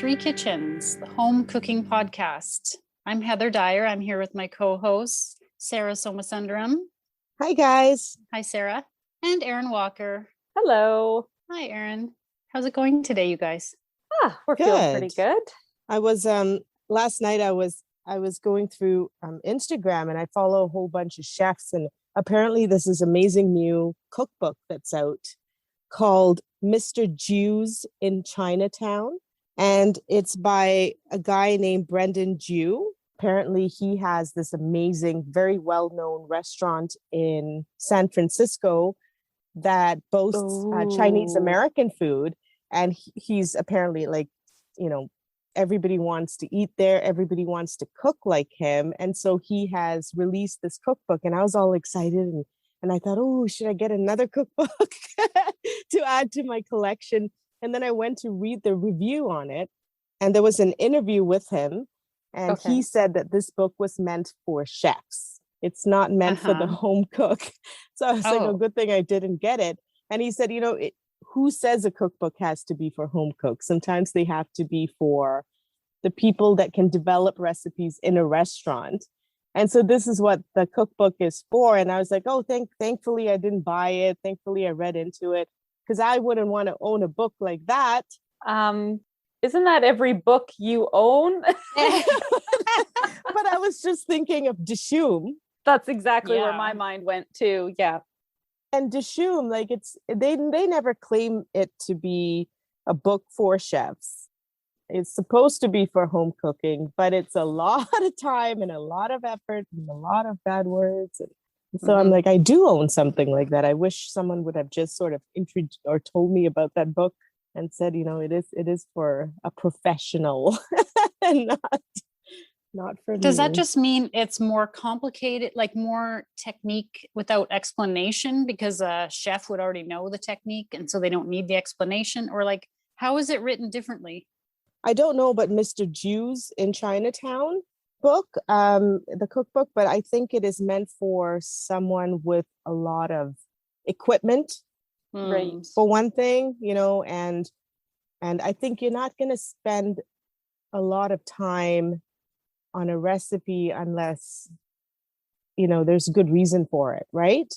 Three Kitchens, the home cooking podcast. I'm Heather Dyer. I'm here with my co-host, Sarah Somasundaram. Hi, guys. Hi, Sarah. And Erin Walker. Hello. Hi, Erin. How's it going today, you guys? We're feeling pretty good. I was last night I was going through Instagram, and I follow a whole bunch of chefs, and apparently this is amazing new cookbook that's out called Mr. Jews in Chinatown. And it's by a guy named Brendan Jew. Apparently he has this amazing, very well-known restaurant in San Francisco that boasts Chinese American food. And he's apparently everybody wants to eat there. Everybody wants to cook like him. And so he has released this cookbook, and I was all excited. And I thought, should I get another cookbook to add to my collection? And then I went to read the review on it, and there was an interview with him. And he said that this book was meant for chefs. It's not meant for the home cook. So I was like, good thing I didn't get it. And he said, who says a cookbook has to be for home cooks? Sometimes they have to be for the people that can develop recipes in a restaurant. And so this is what the cookbook is for. And I was like, thankfully I didn't buy it. Thankfully I read into it, because I wouldn't want to own a book like that. Isn't that every book you own? But I was just thinking of Dishoom. That's exactly where my mind went to. Yeah. And Dishoom, they never claim it to be a book for chefs. It's supposed to be for home cooking, but it's a lot of time and a lot of effort and a lot of bad words. And so I'm like, I do own something like that. I wish someone would have just sort of introduced or told me about that book and said, it is for a professional and not for me. Does that just mean it's more complicated, like more technique without explanation, because a chef would already know the technique and so they don't need the explanation? Or how is it written differently? I don't know about Mr. Jews in Chinatown book, the cookbook, but I think it is meant for someone with a lot of equipment, right? For one thing, and I think you're not going to spend a lot of time on a recipe unless, there's good reason for it, right?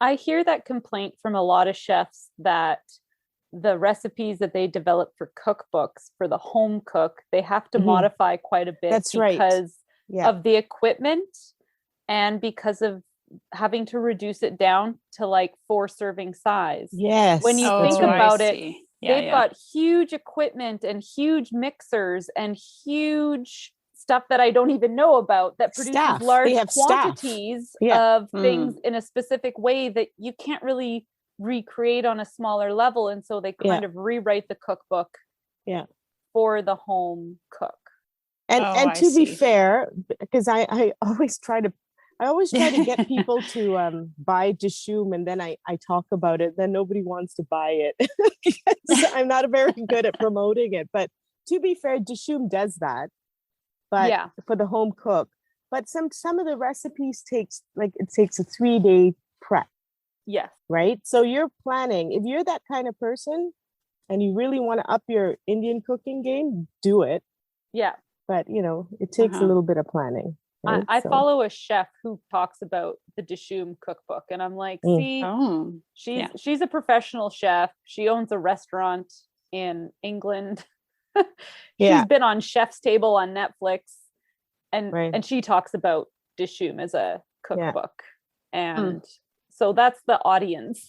I hear that complaint from a lot of chefs that the recipes that they develop for cookbooks for the home cook, they have to modify quite a bit. That's because of the equipment and because of having to reduce it down to 4 serving size. Yes. When you think about it, they've got huge equipment and huge mixers and huge stuff that I don't even know about that produces large quantities of things in a specific way that you can't really recreate on a smaller level. And so they kind of rewrite the cookbook for the home cook. And to be fair, because I always try to get people to buy Dishoom, and then I talk about it, then nobody wants to buy it. I'm not very good at promoting it. But to be fair, Dishoom does that. But for the home cook. But some of the recipes takes a 3-day prep. Yes. Right. So you're planning, if you're that kind of person and you really want to up your Indian cooking game, do it. Yeah. But, it takes a little bit of planning. Right? I follow a chef who talks about the Dishoom cookbook, and I'm like, she's a professional chef. She owns a restaurant in England. She's been on Chef's Table on Netflix, and she talks about Dishoom as a cookbook. And so that's the audience.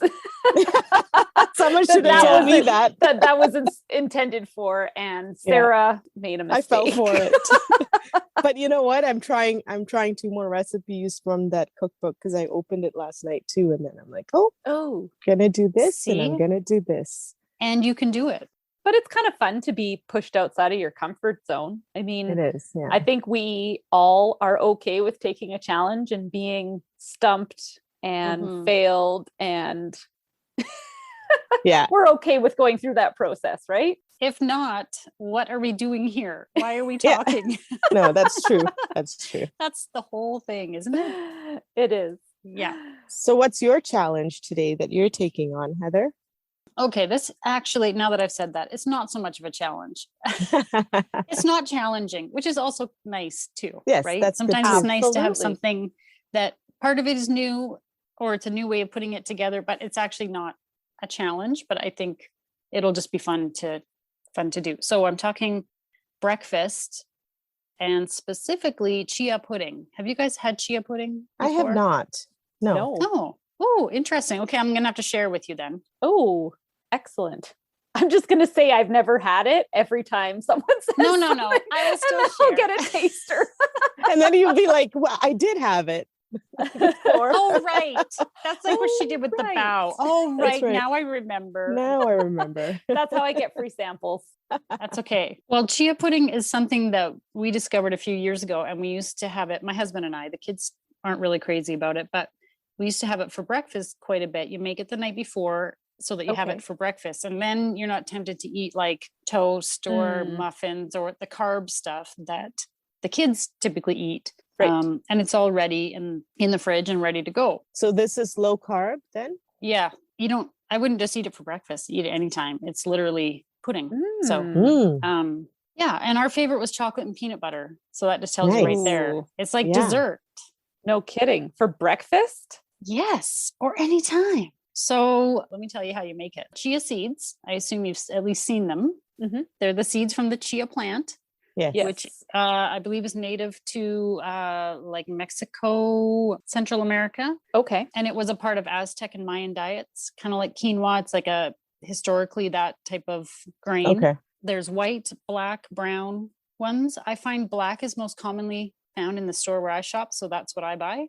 Someone should have told me that was intended for, and Sarah made a mistake. I fell for it. But you know what? I'm trying 2 more recipes from that cookbook, because I opened it last night too, and then I'm like, gonna do this, and I'm gonna do this, and you can do it. But it's kind of fun to be pushed outside of your comfort zone. I mean, it is. Yeah. I think we all are okay with taking a challenge and being stumped and failed, and we're okay with going through that process, right? If not, what are we doing here? Why are we talking? No, that's true. That's true. That's the whole thing, isn't it? It is. Yeah. So what's your challenge today that you're taking on, Heather? Okay, this actually, now that I've said that, it's not so much of a challenge. It's not challenging, which is also nice too, Yes, right? that's good Sometimes too. it's nice to have Absolutely. something that part of it is new, or it's a new way of putting it together, but it's actually not a challenge, but I think it'll just be fun to do. So I'm talking breakfast, and specifically chia pudding. Have you guys had chia pudding I have before? not. No. No. Oh, interesting. Okay, I'm gonna have to share with you then. Oh, excellent. I'm just going to say I've never had it every time someone says No. something, I will still and then I'll share. get a taster. And then you'll be like, well, I did have it before. Oh, right. That's like what she did with the right. bow. Oh, That's right. right. Now I remember. Now I remember. That's how I get free samples. That's okay. Well, chia pudding is something that we discovered a few years ago, and we used to have it. My husband and I, the kids aren't really crazy about it, but we used to have it for breakfast quite a bit. You make it the night before so that you have Okay. it for breakfast, and then you're not tempted to eat like toast or muffins or the carb stuff that the kids typically eat. Right. And it's all ready and in the fridge and ready to go. So this is low carb then? Yeah. I wouldn't just eat it for breakfast. Eat it anytime. It's literally pudding. So, yeah. And our favorite was chocolate and peanut butter. So that just tells you right there. Ooh. It's like Yeah. dessert. No kidding. For breakfast? Yes. Or anytime. So let me tell you how you make it. Chia seeds. I assume you've at least seen them. Mm-hmm. They're the seeds from the chia plant, Yes. which I believe is native to like Mexico, Central America. Okay. And it was a part of Aztec and Mayan diets, kind of like quinoa. It's like historically that type of grain. Okay. There's white, black, brown ones. I find black is most commonly found in the store where I shop. So that's what I buy.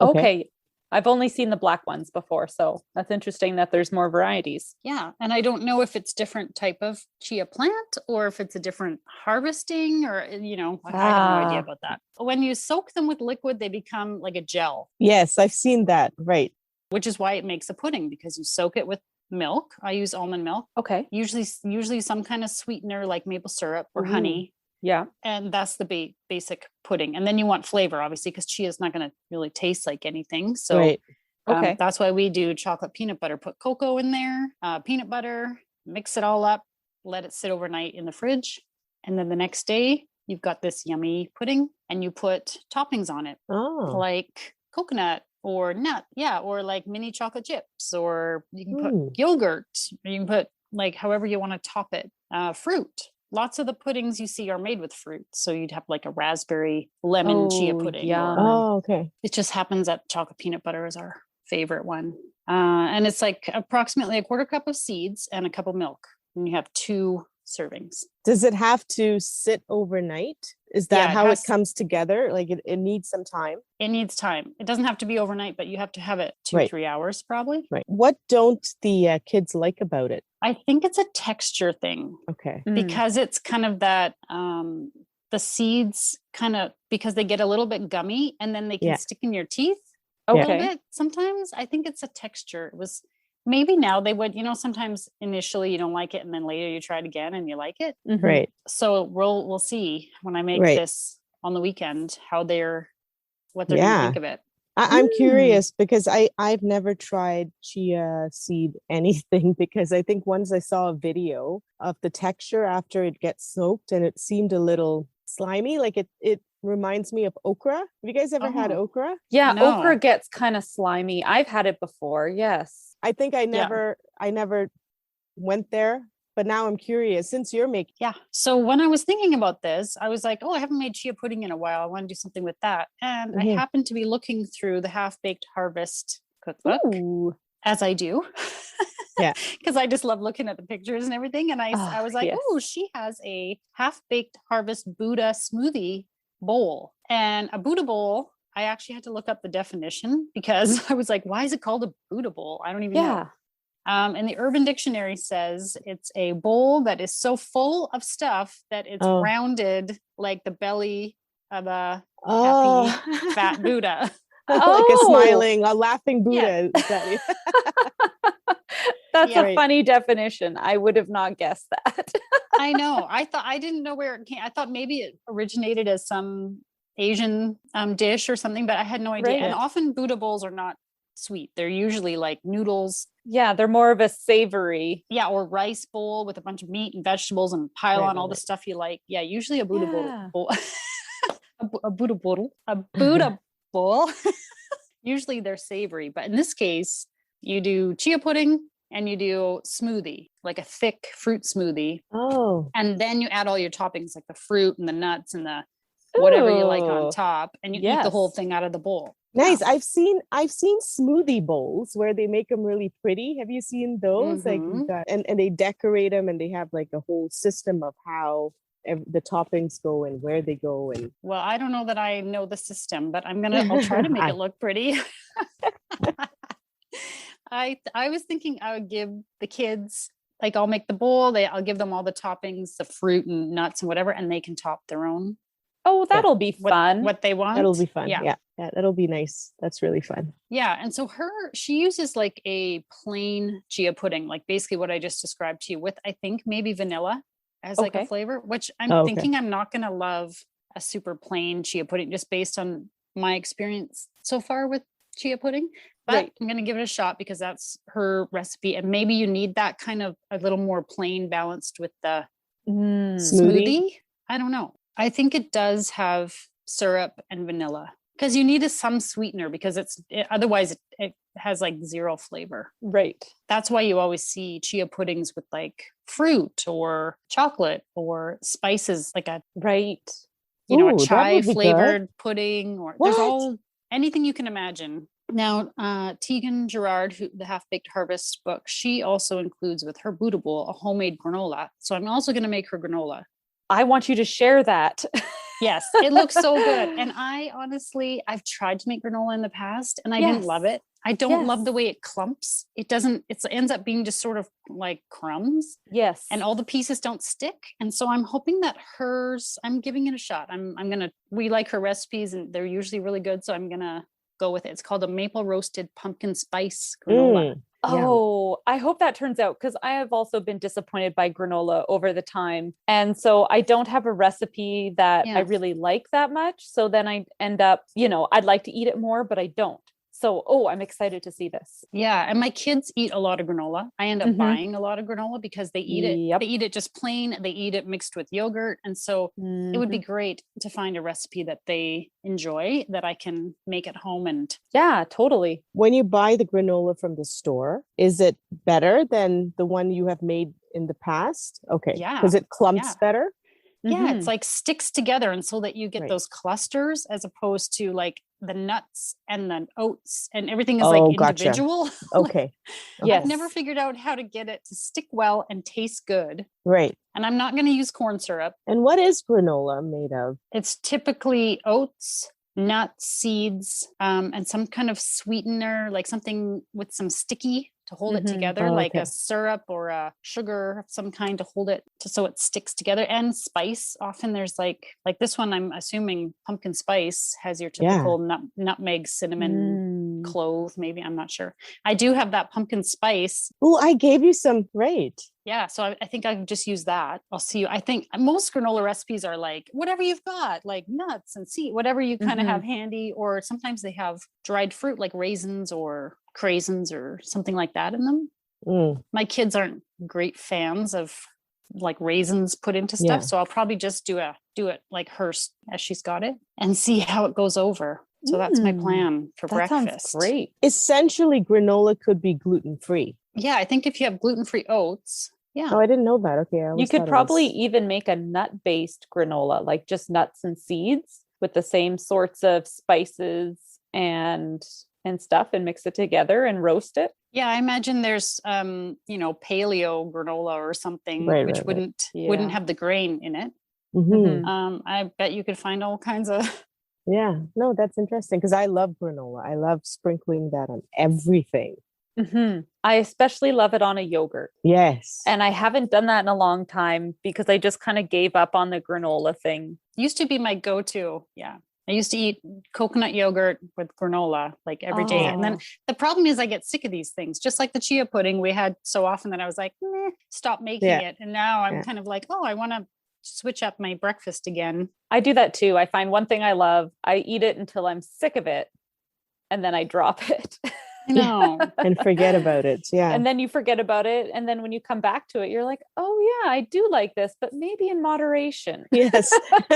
Okay. I've only seen the black ones before. So that's interesting that there's more varieties. Yeah. And I don't know if it's different type of chia plant or if it's a different harvesting or, I have no idea about that. When you soak them with liquid, they become like a gel. Yes, I've seen that. Right. Which is why it makes a pudding, because you soak it with milk. I use almond milk. Okay. Usually some kind of sweetener like maple syrup or honey. Yeah. And that's the basic pudding. And then you want flavor, obviously, because chia is not going to really taste like anything. So right. Okay. That's why we do chocolate peanut butter. Put cocoa in there, peanut butter, mix it all up, let it sit overnight in the fridge. And then the next day, you've got this yummy pudding and you put toppings on it, like coconut or nut. Yeah. Or like mini chocolate chips, or you can put yogurt, or you can put like however you want to top it, fruit. Lots of the puddings you see are made with fruit. So you'd have like a raspberry lemon chia pudding. Okay. It just happens that chocolate peanut butter is our favorite one. And it's like approximately a quarter cup of seeds and a cup of milk. And you have 2 servings. Does it have to sit overnight? Is that how it comes together? Like it needs some time? It needs time. It doesn't have to be overnight, but you have to have it 2-3 hours probably. Right. What don't the kids like about it? I think it's a texture thing. Okay. Because it's kind of that, the seeds kind of, because they get a little bit gummy and then they can stick in your teeth a little bit. Sometimes I think it's a texture. It was maybe now they would, sometimes initially you don't like it and then later you try it again and you like it. Right. So we'll see when I make this on the weekend what they're going to think of it. I'm curious because I've never tried chia seed anything, because I think once I saw a video of the texture after it gets soaked and it seemed a little slimy, like it reminds me of okra. Have you guys ever had okra? Yeah, okra gets kind of slimy. I've had it before. Yes. I think I never went there, but now I'm curious since you're making. Yeah. So when I was thinking about this, I was like, I haven't made chia pudding in a while. I want to do something with that. And I happened to be looking through the Half-Baked Harvest cookbook, as I do. Yeah. Because I just love looking at the pictures and everything. And I was like, she has a Half-Baked Harvest Buddha smoothie bowl. And a Buddha bowl, I actually had to look up the definition because I was like, why is it called a Buddha bowl? I don't even know. And the Urban Dictionary says it's a bowl that is so full of stuff that it's rounded like the belly of a happy fat Buddha. Like a laughing Buddha. Yeah. That's a funny definition. I would have not guessed that. I know. I didn't know where it came. I thought maybe it originated as some Asian dish or something, but I had no idea. And often Buddha bowls are not sweet. They're usually like noodles. Yeah, they're more of a savory. Yeah, or rice bowl with a bunch of meat and vegetables and pile on all the stuff you like. Yeah, usually a Buddha bowl. a Buddha bowl. Usually they're savory, but in this case, you do chia pudding and you do smoothie, like a thick fruit smoothie. Oh. And then you add all your toppings, like the fruit and the nuts and the whatever you like on top, and you eat the whole thing out of the bowl. Nice. I've seen smoothie bowls where they make them really pretty. Have you seen those? Like, and they decorate them, and they have like a whole system of how the toppings go and where they go. And well, I don't know that I know the system, but I'll try to make it look pretty. I was thinking I would give the kids, like, I'll make the bowl, I'll give them all the toppings, the fruit and nuts and whatever, and they can top their own. Oh, that'll be fun. What they want. That'll be fun. Yeah, that'll be nice. That's really fun. Yeah. And so she uses like a plain chia pudding, like basically what I just described to you, with, I think, maybe vanilla as like a flavor, which I'm thinking I'm not going to love a super plain chia pudding just based on my experience so far with chia pudding. But I'm going to give it a shot because that's her recipe. And maybe you need that kind of a little more plain balanced with the smoothie. I don't know. I think it does have syrup and vanilla because you need some sweetener because otherwise it has like zero flavor. Right. That's why you always see chia puddings with like fruit or chocolate or spices, like a a chai flavored pudding, or there's anything you can imagine. Now, Tegan Gerard, the Half-Baked Harvest book, she also includes with her Buddha bowl a homemade granola. So I'm also going to make her granola. I want you to share that. Yes, it looks so good. And I've tried to make granola in the past and I didn't love it. I don't love the way it clumps. It ends up being just sort of like crumbs. Yes. And all the pieces don't stick. And so I'm hoping that I'm giving it a shot. We like her recipes and they're usually really good. So I'm going to go with it. It's called a maple roasted pumpkin spice granola. Oh, I hope that turns out, because I have also been disappointed by granola over the time. And so I don't have a recipe that I really like that much. So then I end up, I'd like to eat it more, but I don't. So, I'm excited to see this. Yeah. And my kids eat a lot of granola. I end up buying a lot of granola because they eat it. They eat it just plain. They eat it mixed with yogurt. And so it would be great to find a recipe that they enjoy that I can make at home. And yeah, totally. When you buy the granola from the store, is it better than the one you have made in the past? Okay. Yeah. Because it clumps better. Yeah, it's like sticks together, and so that you get those clusters as opposed to like the nuts and the oats and everything is like individual. Gotcha. Okay. Yes. I've never figured out how to get it to stick well and taste good. Right. And I'm not going to use corn syrup. And what is granola made of? It's typically oats, nuts, seeds, and some kind of sweetener, like something with some sticky to hold it together, like a syrup or a sugar of some kind to hold it so it sticks together, and spice. Often there's like this one, I'm assuming pumpkin spice has your typical nutmeg, cinnamon, clove, maybe, I'm not sure. I do have that pumpkin spice. Oh, I gave you some. Right. Yeah. So I think I can just use that. I'll see you. I think most granola recipes are like whatever you've got, like nuts and seed, whatever you kind of have handy, or sometimes they have dried fruit like raisins or craisins or something like that in them. My kids aren't great fans of like raisins put into stuff. So I'll probably just do it like hers as she's got it and see how it goes over. So that's my plan for breakfast. Sounds great. Essentially, granola could be gluten-free. Yeah, I think if you have gluten-free oats. Yeah. Oh, I didn't know that. Okay. You could probably even make a nut-based granola, like just nuts and seeds with the same sorts of spices and stuff, and mix it together and roast it. Yeah, I imagine there's paleo granola or something, which wouldn't have the grain in it. I bet you could find all kinds of. Yeah, no, that's interesting because I love granola. I love sprinkling that on everything. I especially love it on a yogurt. Yes. And I haven't done that in a long time because I just kind of gave up on the granola thing. Used to be my go-to. Yeah. I used to eat coconut yogurt with granola like every day. And then the problem is I get sick of these things, just like the chia pudding we had so often that I was like, stop making it. And now I'm kind of like, I want to switch up my breakfast again. I do that too. I find one thing I love, I eat it until I'm sick of it, and then I drop it. I know. And forget about it. Yeah. And then you forget about it. And then when you come back to it, you're like, oh yeah, I do like this, but maybe in moderation. Yes.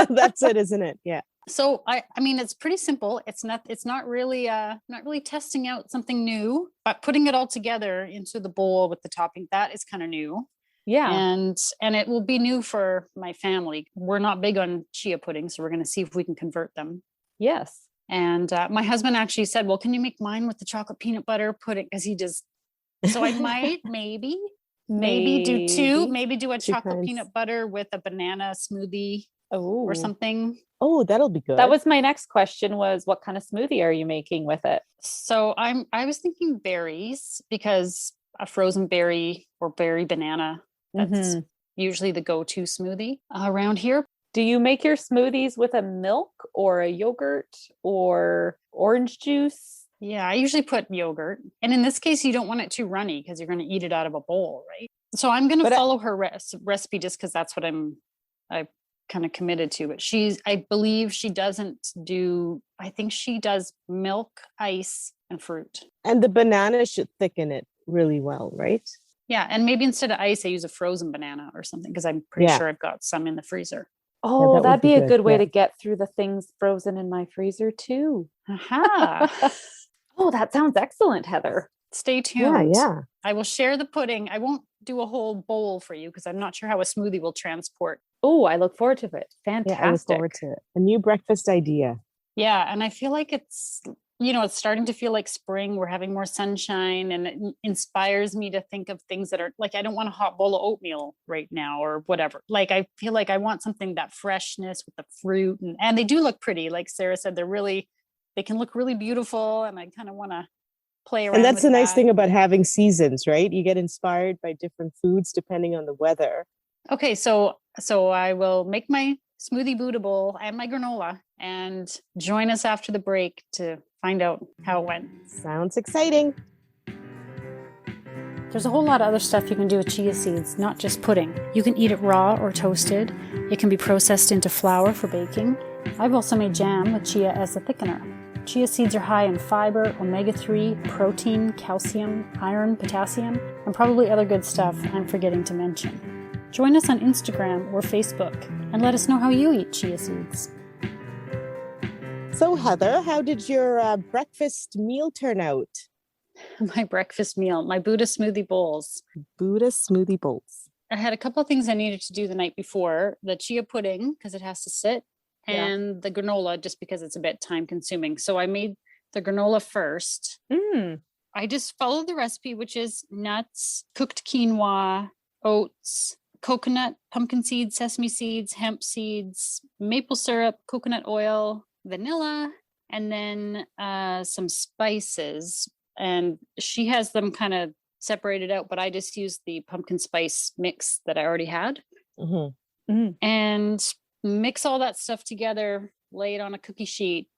That's it, isn't it? Yeah. So I mean, it's pretty simple. It's not really testing out something new, but putting it all together into the bowl with the topping, that is kind of new. Yeah. And it will be new for my family. We're not big on chia pudding, so we're going to see if we can convert them. Yes. And my husband actually said, well, can you make mine with the chocolate peanut butter pudding? Because he just, so I might maybe do a chocolate peanut butter with a banana smoothie or something. Oh, that'll be good. That was my next question, was what kind of smoothie are you making with it? So I was thinking berries, because a frozen berry or berry banana, that's usually the go-to smoothie around here. Do you make your smoothies with a milk or a yogurt or orange juice? Yeah, I usually put yogurt. And in this case, you don't want it too runny because you're going to eat it out of a bowl, right? So I'm going to follow her recipe just because that's what I kind of committed to. But I believe she doesn't do, I think she does milk, ice, and fruit. And the banana should thicken it really well, right? Yeah. And maybe instead of ice, I use a frozen banana or something, because I'm pretty sure I've got some in the freezer. Oh, yeah, that'd be a good way to get through the things frozen in my freezer too. Aha. Oh, that sounds excellent, Heather. Stay tuned. Yeah. I will share the pudding. I won't do a whole bowl for you because I'm not sure how a smoothie will transport. Oh, I look forward to it. Fantastic. Yeah, I look forward to it. A new breakfast idea. Yeah. And I feel like it's starting to feel like spring. We're having more sunshine, and it inspires me to think of things that are like, I don't want a hot bowl of oatmeal right now or whatever. Like, I feel like I want something, that freshness with the fruit, and they do look pretty. Like Sarah said, they can look really beautiful, and I kind of want to play around. And that's with the nice thing about having seasons, right? You get inspired by different foods depending on the weather. Okay. So I will make my smoothie Buddha bowl and my granola, and join us after the break to find out how it went. Sounds exciting. There's a whole lot of other stuff you can do with chia seeds, not just pudding. You can eat it raw or toasted. It can be processed into flour for baking. I've also made jam with chia as a thickener. Chia seeds are high in fiber, omega-3, protein, calcium, iron, potassium, and probably other good stuff I'm forgetting to mention. Join us on Instagram or Facebook and let us know how you eat chia seeds. So Heather, how did your breakfast meal turn out? My breakfast meal, my Buddha smoothie bowls. Buddha smoothie bowls. I had a couple of things I needed to do the night before. The chia pudding, because it has to sit, and the granola, just because it's a bit time consuming. So I made the granola first. I just followed the recipe, which is nuts, cooked quinoa, oats, coconut, pumpkin seeds, sesame seeds, hemp seeds, maple syrup, coconut oil, vanilla, and then some spices. And she has them kind of separated out, but I just used the pumpkin spice mix that I already had. And mix all that stuff together, lay it on a cookie sheet,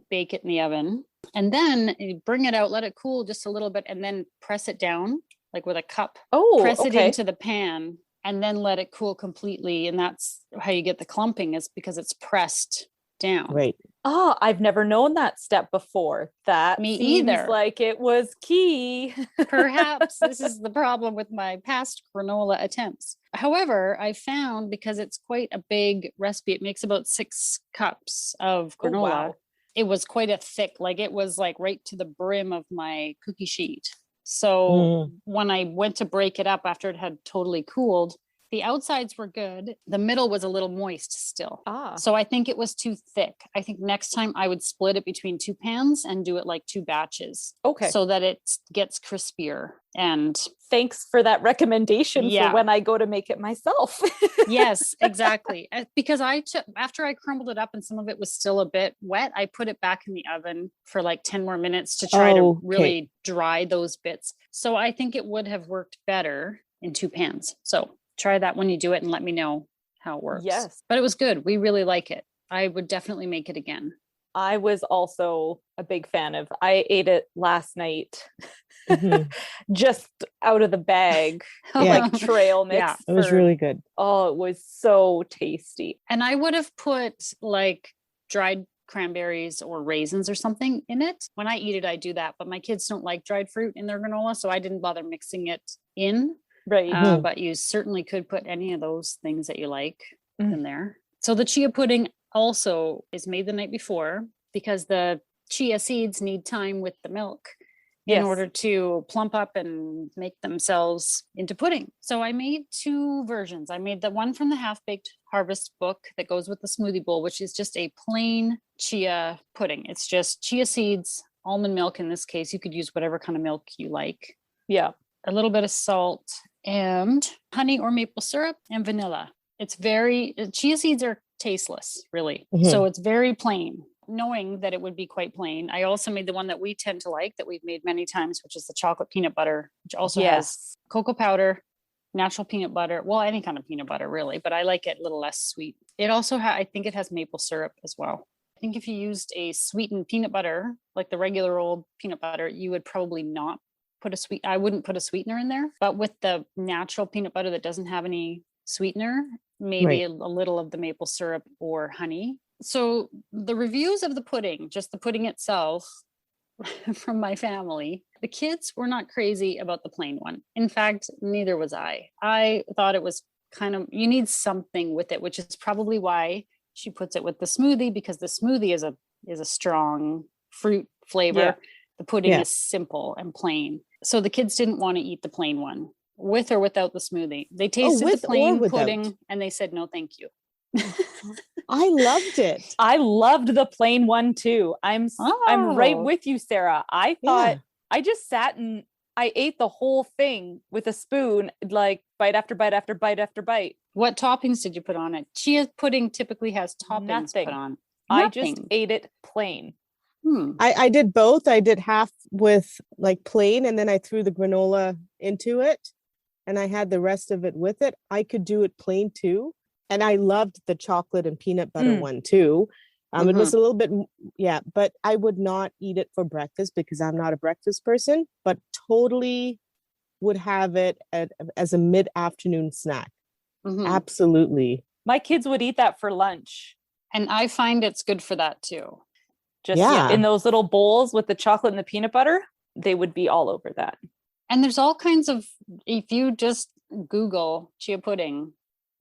bake it in the oven, and then bring it out, let it cool just a little bit, and then press it down like with a cup. Press it into the pan, and then let it cool completely. And that's how you get the clumping, is because it's pressed down. Right. Oh, I've never known that step before. That Me seems either. Like it was key. Perhaps this is the problem with my past granola attempts. However, I found, because it's quite a big recipe, it makes about 6 cups of granola. Oh, wow. It was quite a thick, like it was like right to the brim of my cookie sheet. So when I went to break it up after it had totally cooled, the outsides were good. The middle was a little moist still. So I think it was too thick. I think next time I would split it between 2 pans and do it like 2 batches. Okay. So that it gets crispier. And thanks for that recommendation for when I go to make it myself. Yes, exactly. Because after I crumbled it up and some of it was still a bit wet, I put it back in the oven for like 10 more minutes to try to really dry those bits. So I think it would have worked better in 2 pans. So try that when you do it and let me know how it works. Yes. But it was good. We really like it. I would definitely make it again. I was also a big fan of, I ate it last night, just out of the bag, like trail mix. Yeah, it was really good. Oh, it was so tasty. And I would have put like dried cranberries or raisins or something in it. When I eat it, I do that, but my kids don't like dried fruit in their granola, so I didn't bother mixing it in. Right. But you certainly could put any of those things that you like in there. So the chia pudding also is made the night before because the chia seeds need time with the milk in order to plump up and make themselves into pudding. So I made 2 versions. I made the one from the Half-Baked Harvest book that goes with the smoothie bowl, which is just a plain chia pudding. It's just chia seeds, almond milk in this case. You could use whatever kind of milk you like. Yeah. A little bit of salt and honey or maple syrup and vanilla. It's chia seeds are tasteless, really. So it's very plain. Knowing that it would be quite plain, I also made the one that we tend to like, that we've made many times, which is the chocolate peanut butter, which also has cocoa powder, natural peanut butter. Well, any kind of peanut butter, really, but I like it a little less sweet. It also I think it has maple syrup as well. I think if you used a sweetened peanut butter, like the regular old peanut butter, you would probably not put I wouldn't put a sweetener in there. But with the natural peanut butter that doesn't have any sweetener, maybe a little of the maple syrup or honey. So the reviews of the pudding, just the pudding itself from my family, the kids were not crazy about the plain one. In fact, neither was I. I thought it was you need something with it, which is probably why she puts it with the smoothie, because the smoothie is a strong fruit flavor. Yeah. The pudding is simple and plain. So the kids didn't want to eat the plain one, with or without the smoothie. They tasted the plain pudding and they said, no, thank you. I loved it. I loved the plain one too. I'm right with you, Sarah. I thought I just sat and I ate the whole thing with a spoon, like bite after bite after bite after bite. What toppings did you put on it? Chia pudding typically has toppings put on. I just ate it plain. I did both. I did half with like plain, and then I threw the granola into it, and I had the rest of it with it. I could do it plain too. And I loved the chocolate and peanut butter one too. It was a little bit, but I would not eat it for breakfast because I'm not a breakfast person, but totally would have it as a mid-afternoon snack. Absolutely. My kids would eat that for lunch. And I find it's good for that too. Just in those little bowls with the chocolate and the peanut butter, they would be all over that. And there's all kinds of, if you just Google chia pudding,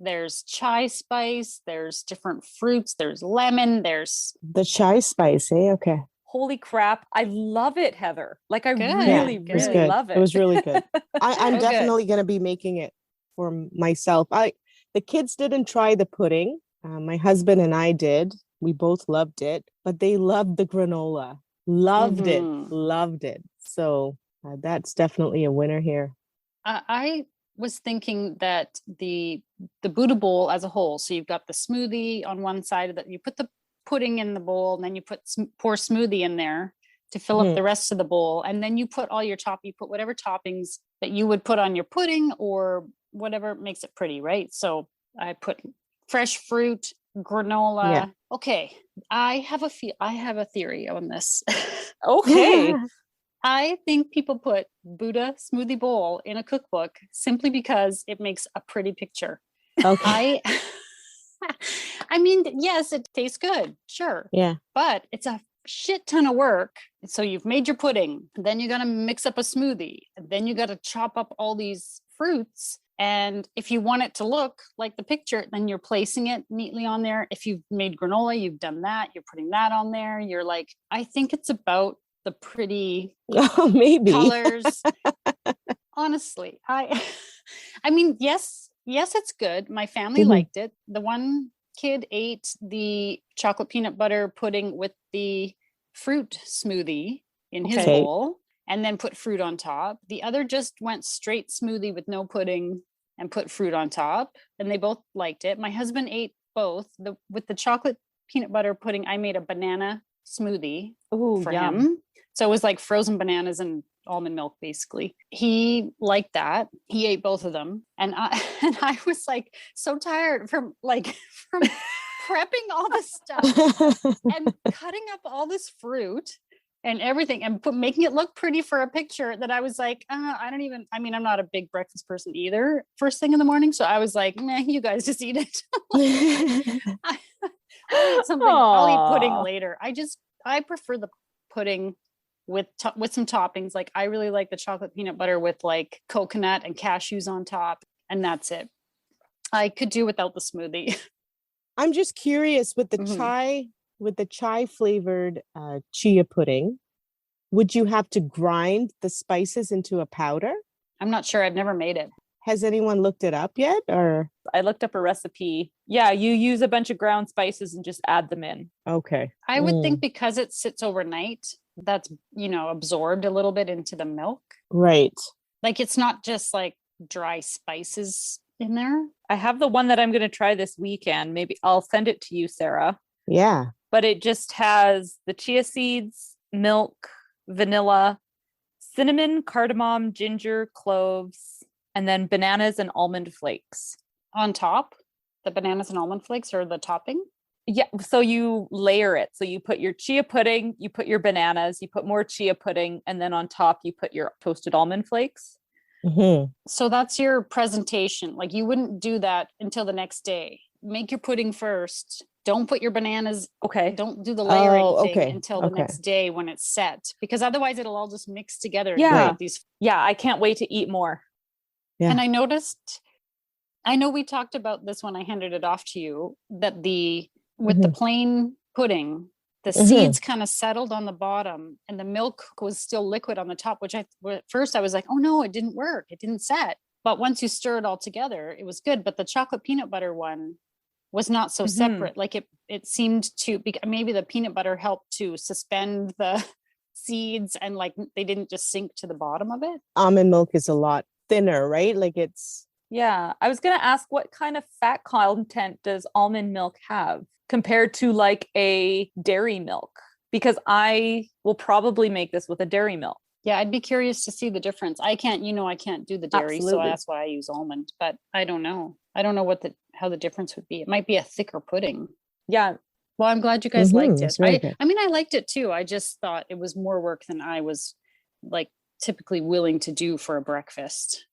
there's chai spice, there's different fruits, there's lemon, there's the chai spice. Okay. Holy crap. I love it, Heather. Like I really love it. It was really good. I'm definitely going to be making it for myself. The kids didn't try the pudding. My husband and I did. We both loved it, but they loved the granola. Loved it. So that's definitely a winner here. I was thinking that the Buddha bowl as a whole, so you've got the smoothie on one side of that, you put the pudding in the bowl, and then you pour smoothie in there to fill up the rest of the bowl, and then you put all your you put whatever toppings that you would put on your pudding or whatever makes it pretty, right? So I put fresh fruit, granola. Okay, I have a theory on this. Okay. I think people put Buddha smoothie bowl in a cookbook simply because it makes a pretty picture. Okay. I mean, yes, it tastes good. Sure. Yeah. But it's a shit ton of work. So you've made your pudding, then you got to mix up a smoothie, and then you got to chop up all these fruits. And if you want it to look like the picture, then you're placing it neatly on there. If you've made granola, you've done that. You're putting that on there. You're like, I think it's about the pretty maybe colors. Honestly, I mean, yes, it's good. My family liked it. The one kid ate the chocolate peanut butter pudding with the fruit smoothie in his bowl and then put fruit on top. The other just went straight smoothie with no pudding and put fruit on top, and they both liked it. My husband ate both. With the chocolate peanut butter pudding, I made a banana smoothie for him. So it was like frozen bananas and almond milk, basically. He liked that. He ate both of them. And I was like so tired from prepping all this stuff and cutting up all this fruit and everything and making it look pretty for a picture that I was like, I'm not a big breakfast person either first thing in the morning. So I was like, you guys just eat it. I'll eat pudding later. I prefer the pudding with some toppings. Like I really like the chocolate peanut butter with like coconut and cashews on top, and that's it. I could do without the smoothie. I'm just curious with the chai flavored chia pudding, would you have to grind the spices into a powder? I'm not sure. I've never made it. Has anyone looked it up yet? Or I looked up a recipe. Yeah, you use a bunch of ground spices and just add them in. Okay. I would think because it sits overnight, that's, absorbed a little bit into the milk. Right. Like it's not just like dry spices in there. I have the one that I'm going to try this weekend. Maybe I'll send it to you, Sarah. Yeah. But it just has the chia seeds, milk, vanilla, cinnamon, cardamom, ginger, cloves, and then bananas and almond flakes. On top? The bananas and almond flakes or the topping? Yeah. So you layer it. So you put your chia pudding, you put your bananas, you put more chia pudding, and then on top you put your toasted almond flakes. Mm-hmm. So that's your presentation. Like you wouldn't do that until the next day. Make your pudding first. Don't put your bananas. Okay. Don't do the layering thing until the next day when it's set, because otherwise it'll all just mix together. Yeah. Yeah. I can't wait to eat more. Yeah. And I noticed, I know we talked about this when I handed it off to you, that with the plain pudding, the seeds kind of settled on the bottom and the milk was still liquid on the top, which at first I was like, oh no, it didn't work. It didn't set. But once you stir it all together, it was good. But the chocolate peanut butter one was not so separate. Like it seemed to be, maybe the peanut butter helped to suspend the seeds and like they didn't just sink to the bottom of it. Almond milk is a lot thinner, right? Like it's. Yeah. I was going to ask, what kind of fat content does almond milk have compared to like a dairy milk? Because I will probably make this with a dairy milk. Yeah, I'd be curious to see the difference. I can't do the dairy, Absolutely. So that's why I use almond, but I don't know. I don't know how the difference would be. It might be a thicker pudding. Yeah. Well, I'm glad you guys liked it. I liked it too. I just thought it was more work than I was like typically willing to do for a breakfast,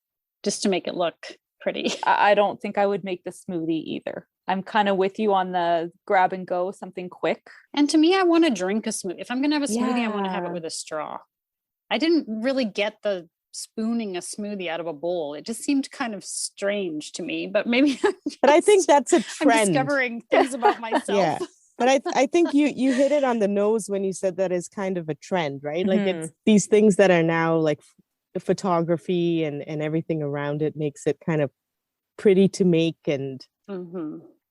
just to make it look pretty. I don't think I would make the smoothie either. I'm kind of with you on the grab and go, something quick. And to me, I want to drink a smoothie. If I'm going to have a smoothie, I want to have it with a straw. I didn't really get the spooning a smoothie out of a bowl. It just seemed kind of strange to me, but maybe but I think that's a trend. I'm discovering things about myself. Yeah. But I think you hit it on the nose when you said that is kind of a trend, right? Like it's these things that are now like the photography and everything around it makes it kind of pretty to make. And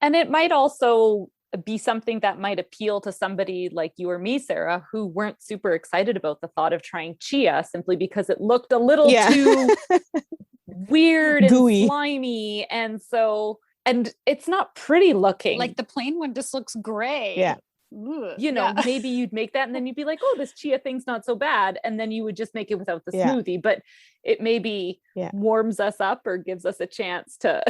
it might also be something that might appeal to somebody like you or me, Sarah, who weren't super excited about the thought of trying chia simply because it looked a little too weird gooey and slimy. And it's not pretty looking. Like the plain one just looks gray. Yeah. Maybe you'd make that and then you'd be like, oh, this chia thing's not so bad. And then you would just make it without the smoothie, but it maybe warms us up or gives us a chance to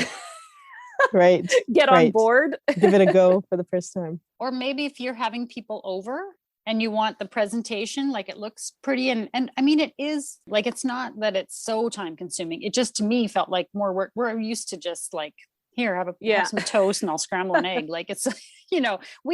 get on board. Give it a go for the first time. Or maybe if you're having people over and you want the presentation, like it looks pretty. And I mean, it is like, it's not that it's so time consuming. It just, to me, felt like more work. We're used to just like, here, have some toast and I'll scramble an egg. Like it's, we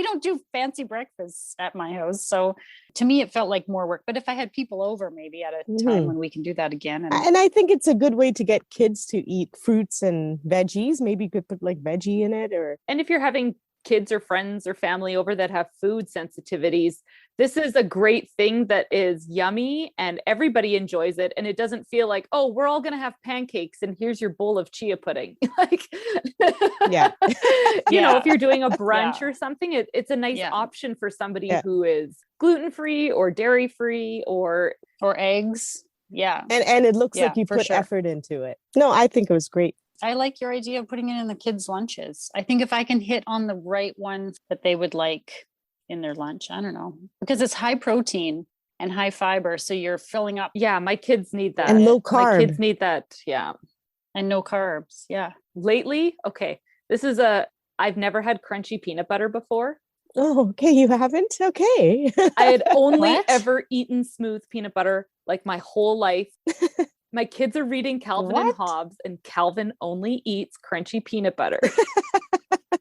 don't do fancy breakfasts at my house. So to me, it felt like more work. But if I had people over, maybe at a time when we can do that again. And I think it's a good way to get kids to eat fruits and veggies. Maybe you could put like veggie in it and if you're having kids or friends or family over that have food sensitivities, this is a great thing that is yummy and everybody enjoys it. And it doesn't feel like, oh, we're all going to have pancakes and here's your bowl of chia pudding. Like, if you're doing a brunch or something, it's a nice option for somebody who is gluten-free or dairy-free or eggs. Yeah. And it looks like you put effort into it. No, I think it was great. I like your idea of putting it in the kids' lunches. I think if I can hit on the right ones that they would like in their lunch, I don't know, because it's high protein and high fiber. So you're filling up. Yeah. My kids need that. And low carb. My kids need that. Yeah. And no carbs. Yeah. Lately. Okay. I've never had crunchy peanut butter before. Oh, okay. You haven't? Okay. I had only ever eaten smooth peanut butter like my whole life. My kids are reading Calvin and Hobbes, and Calvin only eats crunchy peanut butter.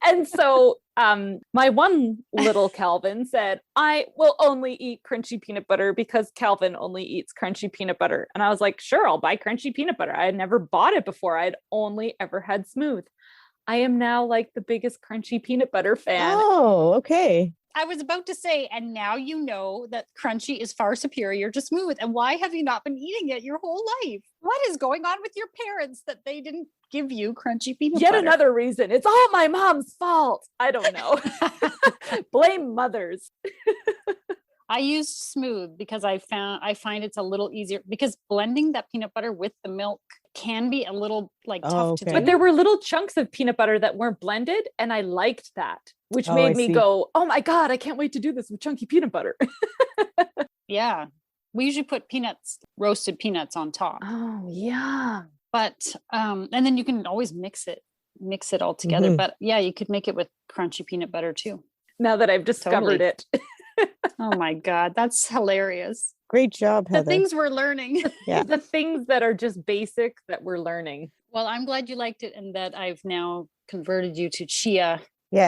And so my one little Calvin said, I will only eat crunchy peanut butter because Calvin only eats crunchy peanut butter. And I was like, sure, I'll buy crunchy peanut butter. I had never bought it before. I'd only ever had Smooth. I am now like the biggest crunchy peanut butter fan. Oh, okay. I was about to say, and now you know that crunchy is far superior to Smooth. And why have you not been eating it your whole life? What is going on with your parents that they didn't give you crunchy peanut butter? Yet another reason. It's all my mom's fault. I don't know. Blame mothers. I use Smooth because I find it's a little easier because blending that peanut butter with the milk can be a little tough to do. But there were little chunks of peanut butter that weren't blended, and I liked that, which made me go, oh my God, I can't wait to do this with chunky peanut butter. Yeah. We usually put roasted peanuts on top. Oh, yeah. But, and then you can always mix it all together. Mm-hmm. But yeah, you could make it with crunchy peanut butter too. Now that I've discovered it. Oh my God, that's hilarious. Great job, Heather. The things we're learning. Yeah. The things that are just basic that we're learning. Well, I'm glad you liked it and that I've now converted you to Chia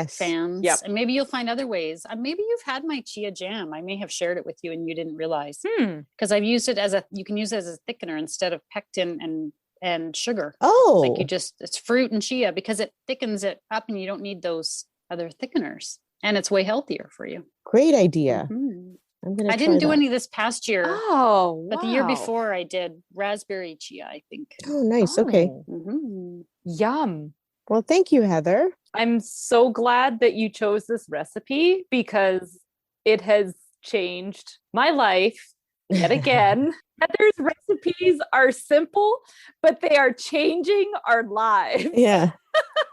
fans. Yep. And maybe you'll find other ways. Maybe you've had my Chia jam. I may have shared it with you and you didn't realize. Because I've used it you can use it as a thickener instead of pectin and sugar. Oh. Like it's fruit and chia because it thickens it up and you don't need those other thickeners. And it's way healthier for you. Great idea. Mm-hmm. I didn't do any this past year. Oh, wow. But the year before I did raspberry chia, I think. Oh, nice. Okay. Mm-hmm. Yum. Well, thank you, Heather. I'm so glad that you chose this recipe because it has changed my life yet again. Heather's recipes are simple, but they are changing our lives. Yeah.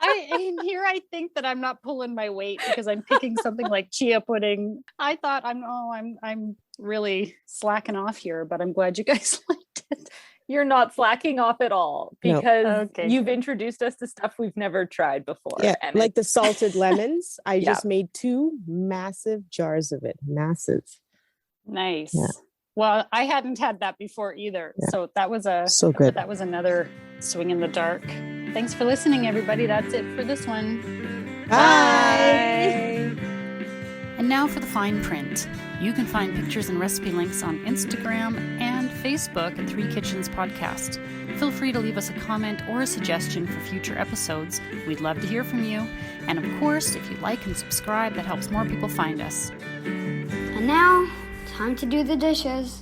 I think that I'm not pulling my weight because I'm picking something like chia pudding. I thought I'm really slacking off here, but I'm glad you guys liked it. You're not slacking off at all because you've introduced us to stuff we've never tried before. Yeah, and like the salted lemons. I just made 2 massive jars of it. Massive. Nice. Yeah. Well, I hadn't had that before either. Yeah. So that was so good. That was another swing in the dark. Thanks for listening, everybody. That's it for this one. Bye. And now for the fine print. You can find pictures and recipe links on Instagram and Facebook at 3 Kitchens Podcast. Feel free to leave us a comment or a suggestion for future episodes. We'd love to hear from you. And of course, if you like and subscribe, that helps more people find us. And now, time to do the dishes.